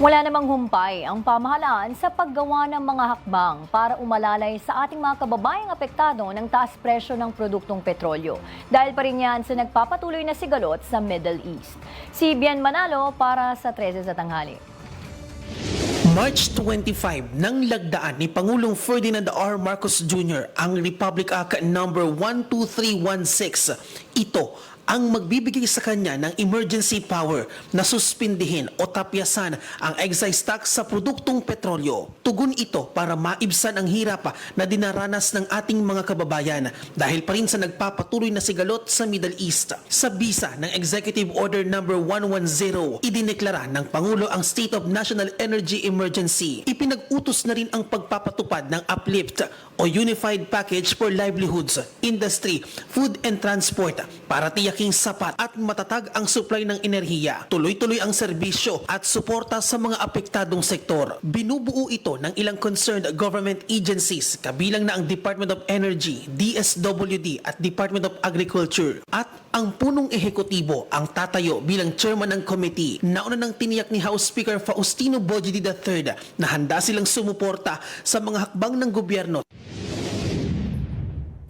Wala namang humpay ang pamahalaan sa paggawa ng mga hakbang para umalalay sa ating mga kababayang apektado ng taas presyo ng produktong petrolyo. Dahil pa rin yan sa nagpapatuloy na sigalot sa Middle East. Si Bian Manalo para sa 13 sa tanghali. March 25 nang lagdaan ni Pangulong Ferdinand R. Marcos Jr. ang Republic Act No. 12316. Ito ang magbibigay sa kanya ng emergency power na suspindihin o tapyasan ang excise tax sa produktong petrolyo. Tugon ito para maibsan ang hirap na dinaranas ng ating mga kababayan dahil pa rin sa nagpapatuloy na sigalot sa Middle East. Sa bisa ng Executive Order No. 110, idineklara ng Pangulo ang State of National Energy Emergency. Ipinag-utos na rin ang pagpapatupad ng UPLIFT o Unified Package for Livelihoods, Industry, Food and Transport para tiyaking sapat at matatag ang supply ng enerhiya, tuloy-tuloy ang serbisyo at suporta sa mga apektadong sektor. Binubuo ito ng ilang concerned government agencies kabilang na ang Department of Energy, DSWD at Department of Agriculture. At ang punong ehekutibo ang tatayo bilang chairman ng committee. Nauna nang tiniyak ni House Speaker Faustino Bojedi III na handa silang sumuporta sa mga hakbang ng gobyerno.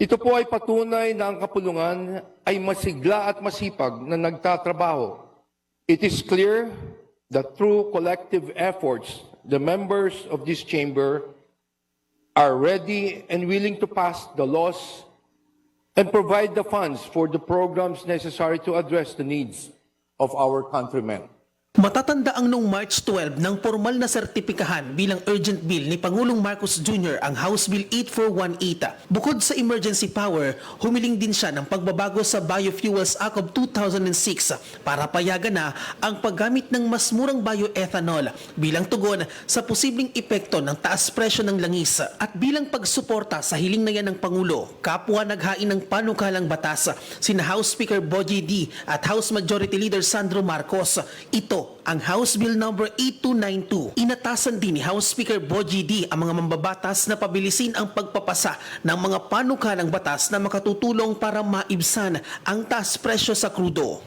Ito po ay patunay na ang kapulungan ay masigla at masipag na nagtatrabaho. It is clear that through collective efforts, the members of this chamber are ready and willing to pass the laws and provide the funds for the programs necessary to address the needs of our countrymen. Matatanda ang noong March 12 nang formal na sertipikahan bilang urgent bill ni Pangulong Marcos Jr. ang House Bill 8418. Bukod sa emergency power, humiling din siya ng pagbabago sa Biofuels Act of 2006 para payagan na ang paggamit ng mas murang bioethanol bilang tugon sa posibleng epekto ng taas presyo ng langis. At bilang pagsuporta sa hiling na yan ng Pangulo, kapwa naghain ng panukalang batas sina House Speaker Boji D. at House Majority Leader Sandro Marcos. Ito ang House Bill No. 8292. Inatasan din ni House Speaker Boji D. ang mga mambabatas na pabilisin ang pagpapasa ng mga panukalang batas na makatutulong para maibsan ang taas presyo sa krudo.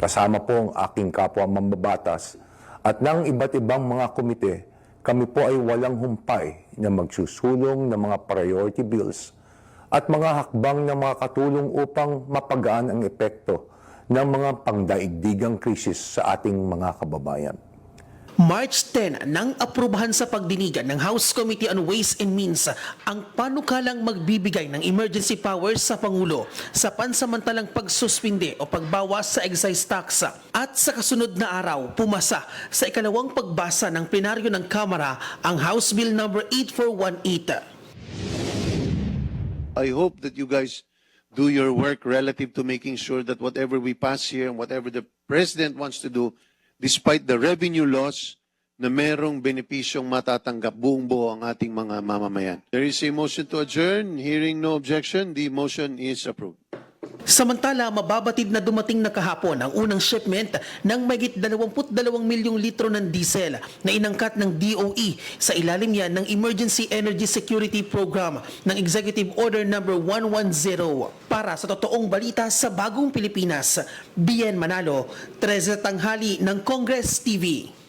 Kasama po ang aking kapwa mambabatas at ng iba't ibang mga komite, kami po ay walang humpay na magsusulong ng mga priority bills at mga hakbang na makakatulong upang mapagaan ang epekto ng mga pangdaigdigang krisis sa ating mga kababayan. March 10 nang aprubahan sa pagdinigan ng House Committee on Ways and Means ang panukalang magbibigay ng emergency powers sa Pangulo sa pansamantalang pagsuspinde o pagbawas sa excise tax. At sa kasunod na araw, pumasa sa ikalawang pagbasa ng plenaryo ng Kamara ang House Bill No. 8418. I hope that you guys do your work relative to making sure that whatever we pass here and whatever the President wants to do, despite the revenue loss, na merong benepisyong matatanggap buong buo ang ating mga mamamayan. There is a motion to adjourn. Hearing no objection, the motion is approved. Samantala, mababatid na dumating na kahapon ang unang shipment ng mahigit 22 milyong litro ng diesel na inangkat ng DOE sa ilalim yan ng Emergency Energy Security Program ng Executive Order No. 110. Para sa totoong balita sa Bagong Pilipinas, Bian Manalo, 13 tanghali ng Congress TV.